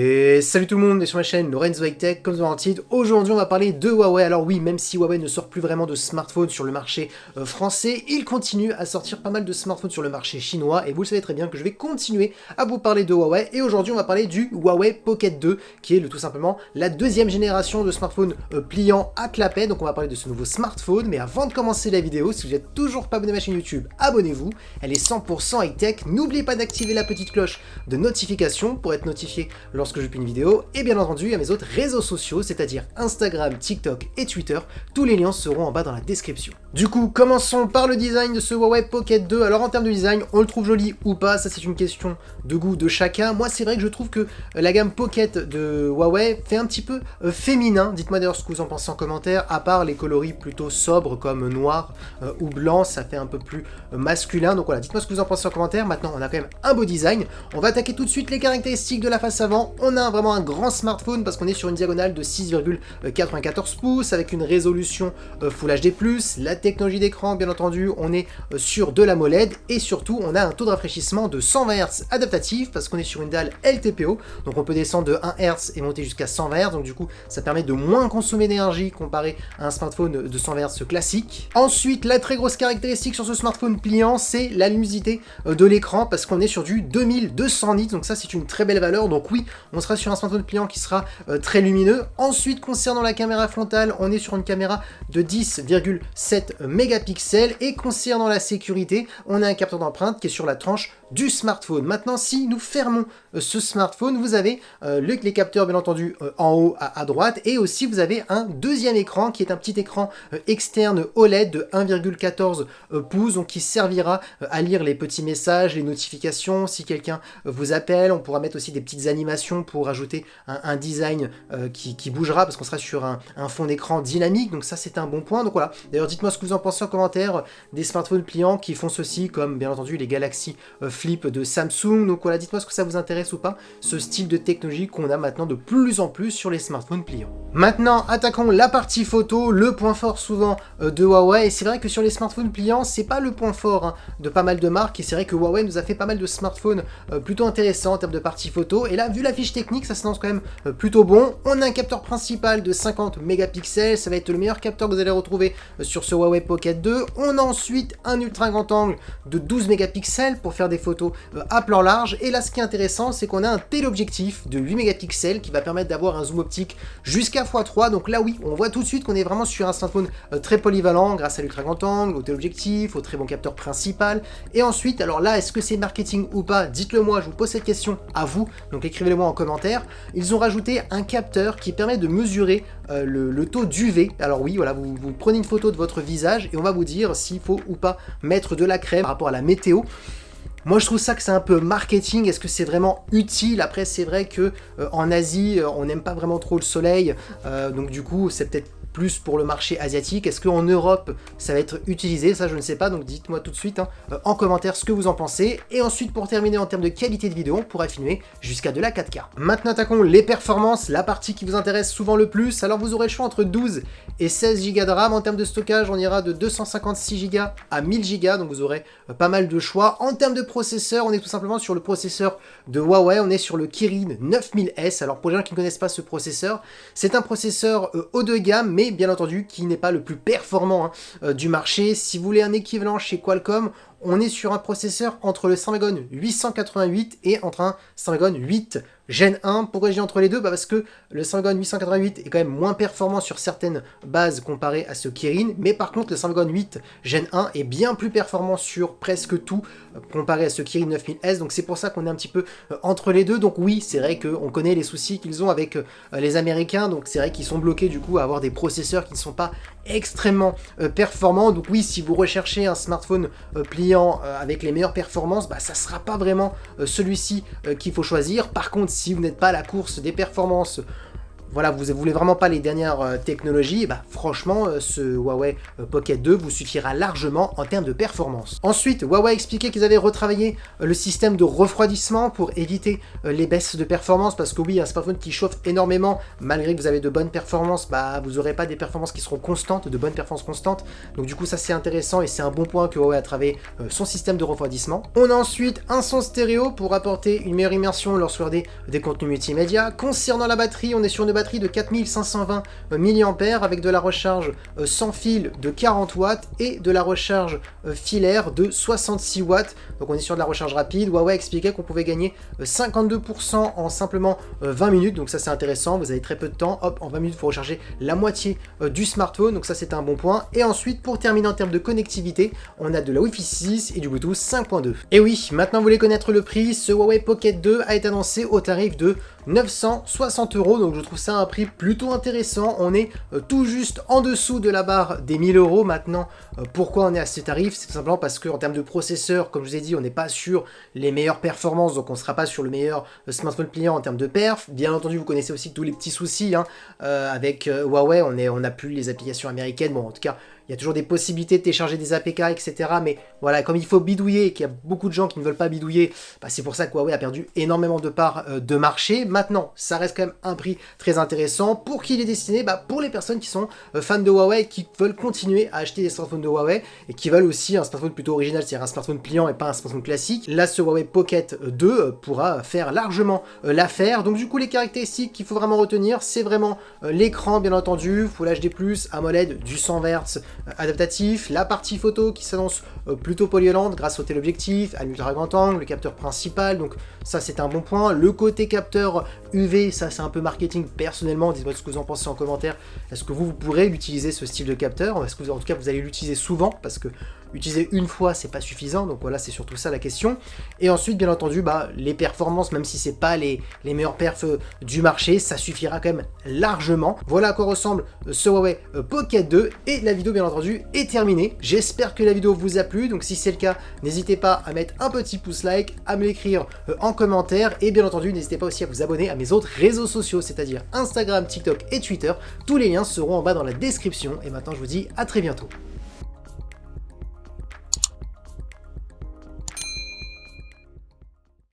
Et salut tout le monde, et sur ma chaîne Lorenzo High Tech, comme dans le titre, aujourd'hui on va parler de Huawei. Alors oui, même si Huawei ne sort plus vraiment de smartphones sur le marché français, il continue à sortir pas mal de smartphones sur le marché chinois, et vous le savez très bien que je vais continuer à vous parler de Huawei, et aujourd'hui on va parler du Huawei Pocket 2, qui est tout simplement la deuxième génération de smartphones pliants à clapet. Donc on va parler de ce nouveau smartphone, mais avant de commencer la vidéo, si vous n'êtes toujours pas abonné à ma chaîne YouTube, abonnez-vous, elle est 100% high tech, n'oubliez pas d'activer la petite cloche de notification pour être notifié lorsque je publie une vidéo, et bien entendu à mes autres réseaux sociaux, c'est-à-dire Instagram, TikTok et Twitter. Tous les liens seront en bas dans la description. Du coup, commençons par le design de ce Huawei Pocket 2. Alors en termes de design, on le trouve joli ou pas, ça c'est une question de goût de chacun. Moi c'est vrai que je trouve que la gamme Pocket de Huawei fait un petit peu féminin. Dites-moi d'ailleurs ce que vous en pensez en commentaire, à part les coloris plutôt sobres comme noir ou blanc, ça fait un peu plus masculin. Donc voilà, dites-moi ce que vous en pensez en commentaire. Maintenant on a quand même un beau design. On va attaquer tout de suite les caractéristiques de la face avant. On a vraiment un grand smartphone parce qu'on est sur une diagonale de 6,94 pouces avec une résolution Full HD+, la technologie d'écran bien entendu, on est sur de l'AMOLED et surtout on a un taux de rafraîchissement de 120 Hz adaptatif parce qu'on est sur une dalle LTPO, donc on peut descendre de 1 Hz et monter jusqu'à 120 Hz, donc du coup ça permet de moins consommer d'énergie comparé à un smartphone de 120 Hz classique. Ensuite, la très grosse caractéristique sur ce smartphone pliant, c'est la luminosité de l'écran parce qu'on est sur du 2200 nits, donc ça c'est une très belle valeur. Donc oui, on sera sur un smartphone pliant qui sera très lumineux. Ensuite, concernant la caméra frontale, on est sur une caméra de 10,7 mégapixels et concernant la sécurité, on a un capteur d'empreinte qui est sur la tranche du smartphone. Maintenant, si nous fermons ce smartphone, vous avez les capteurs bien entendu en haut à droite et aussi vous avez un deuxième écran qui est un petit écran externe OLED de 1,14 pouces donc qui servira à lire les petits messages, les notifications. Si quelqu'un vous appelle, on pourra mettre aussi des petites animations pour ajouter un design qui bougera parce qu'on sera sur un fond d'écran dynamique, donc ça c'est un bon point. Donc voilà, d'ailleurs dites-moi ce que vous en pensez en commentaire des smartphones pliants qui font ceci, comme bien entendu les Galaxy Flip de Samsung. Donc voilà, dites-moi ce que ça vous intéresse ou pas, ce style de technologie qu'on a maintenant de plus en plus sur les smartphones pliants. Maintenant, attaquons la partie photo, le point fort souvent de Huawei, et c'est vrai que sur les smartphones pliants, c'est pas le point fort de pas mal de marques, et c'est vrai que Huawei nous a fait pas mal de smartphones plutôt intéressants en termes de partie photo, et là, vu la fiche technique, ça s'annonce quand même plutôt bon. On a un capteur principal de 50 mégapixels, ça va être le meilleur capteur que vous allez retrouver sur ce Huawei Pocket 2. On a ensuite un ultra grand angle de 12 mégapixels pour faire des photos à plan large, et là ce qui est intéressant c'est qu'on a un téléobjectif de 8 mégapixels qui va permettre d'avoir un zoom optique jusqu'à x3, donc là oui, on voit tout de suite qu'on est vraiment sur un smartphone très polyvalent grâce à l'ultra grand angle, au téléobjectif, au très bon capteur principal. Et ensuite, alors là, est-ce que c'est marketing ou pas? Dites-le moi, je vous pose cette question à vous, donc écrivez-le moi en commentaire. Ils ont rajouté un capteur qui permet de mesurer le taux d'UV. Alors oui, voilà, vous prenez une photo de votre visage et on va vous dire s'il faut ou pas mettre de la crème par rapport à la météo. Moi je trouve ça que c'est un peu marketing, est-ce que c'est vraiment utile? Après c'est vrai que en Asie on n'aime pas vraiment trop le soleil, donc du coup c'est peut-être plus pour le marché asiatique. Est-ce qu'en Europe ça va être utilisé? Ça je ne sais pas, donc dites-moi tout de suite en commentaire ce que vous en pensez. Et ensuite pour terminer en termes de qualité de vidéo, on pourra filmer jusqu'à de la 4K. Maintenant attaquons les performances, la partie qui vous intéresse souvent le plus. Alors vous aurez le choix entre 12 et 16 Go de RAM. En termes de stockage, on ira de 256 Go à 1000 Go, donc vous aurez pas mal de choix. En termes de processeur, on est tout simplement sur le processeur de Huawei, on est sur le Kirin 9000S. Alors pour les gens qui ne connaissent pas ce processeur, c'est un processeur haut de gamme, mais bien entendu qui n'est pas le plus performant du marché. Si vous voulez un équivalent chez Qualcomm, on est sur un processeur entre le Snapdragon 888 et entre un Snapdragon 8 Gen 1. Pourquoi je dis entre les deux? Parce que le Snapdragon 888 est quand même moins performant sur certaines bases comparé à ce Kirin, mais par contre le Snapdragon 8 Gen 1 est bien plus performant sur presque tout comparé à ce Kirin 9000S, donc c'est pour ça qu'on est un petit peu entre les deux. Donc oui, c'est vrai qu'on connaît les soucis qu'ils ont avec les Américains, donc c'est vrai qu'ils sont bloqués du coup à avoir des processeurs qui ne sont pas extrêmement performants. Donc oui, si vous recherchez un smartphone pliant avec les meilleures performances, ça sera pas vraiment celui-ci qu'il faut choisir. Par contre, si vous n'êtes pas à la course des performances voilà, vous voulez vraiment pas les dernières technologies, bah franchement, ce Huawei Pocket 2 vous suffira largement en termes de performance. Ensuite, Huawei a expliqué qu'ils avaient retravaillé le système de refroidissement pour éviter les baisses de performance, parce que oui, un smartphone qui chauffe énormément, malgré que vous avez de bonnes performances, bah vous n'aurez pas des performances qui seront constantes, de bonnes performances constantes. Donc du coup, ça c'est intéressant et c'est un bon point que Huawei a travaillé son système de refroidissement. On a ensuite un son stéréo pour apporter une meilleure immersion lorsque vous regardez des contenus multimédia. Concernant la batterie, on est sur une batterie de 4520 mAh avec de la recharge sans fil de 40 watts et de la recharge filaire de 66 watts. Donc on est sur de la recharge rapide. Huawei expliquait qu'on pouvait gagner 52% en simplement 20 minutes. Donc ça c'est intéressant, vous avez très peu de temps. Hop, en 20 minutes, il faut recharger la moitié du smartphone. Donc ça c'est un bon point. Et ensuite, pour terminer en termes de connectivité, on a de la Wi-Fi 6 et du Bluetooth 5.2. Et oui, maintenant vous voulez connaître le prix, ce Huawei Pocket 2 a été annoncé au tarif de 960 €, donc je trouve ça un prix plutôt intéressant. On est tout juste en dessous de la barre des 1000 € maintenant. Pourquoi on est à ce tarif? C'est tout simplement parce qu'en termes de processeur, comme je vous ai dit, on n'est pas sur les meilleures performances, donc on ne sera pas sur le meilleur smartphone pliant en termes de perf. Bien entendu, vous connaissez aussi tous les petits soucis hein, avec Huawei, on n'a plus les applications américaines, bon en tout cas, il y a toujours des possibilités de télécharger des APK, etc. Mais voilà, comme il faut bidouiller et qu'il y a beaucoup de gens qui ne veulent pas bidouiller, bah c'est pour ça que Huawei a perdu énormément de parts de marché. Maintenant, ça reste quand même un prix très intéressant. Pour qui il est destiné? Bah pour les personnes qui sont fans de Huawei et qui veulent continuer à acheter des smartphones de Huawei et qui veulent aussi un smartphone plutôt original, c'est-à-dire un smartphone pliant et pas un smartphone classique. Là, ce Huawei Pocket 2 pourra faire largement l'affaire. Donc du coup, les caractéristiques qu'il faut vraiment retenir, c'est vraiment l'écran, bien entendu, Full HD+, AMOLED, du 100 Hz, adaptatif, la partie photo qui s'annonce plutôt polyvalente grâce au téléobjectif, à l'ultra grand angle, le capteur principal, donc ça c'est un bon point. Le côté capteur UV, ça c'est un peu marketing personnellement, dites-moi ce que vous en pensez en commentaire. Est-ce que vous pourrez utiliser ce style de capteur? Est-ce que en tout cas vous allez l'utiliser souvent? Parce que utiliser une fois c'est pas suffisant, donc voilà, c'est surtout ça la question. Et ensuite bien entendu les performances, même si c'est pas les meilleurs perfs du marché, ça suffira quand même largement. Voilà à quoi ressemble ce Huawei Pocket 2 et la vidéo bien entendu est terminée. J'espère que la vidéo vous a plu, donc si c'est le cas, n'hésitez pas à mettre un petit pouce like, à me l'écrire en commentaire et bien entendu n'hésitez pas aussi à vous abonner à mes autres réseaux sociaux, c'est-à-dire Instagram, TikTok et Twitter. Tous les liens seront en bas dans la description et maintenant je vous dis à très bientôt.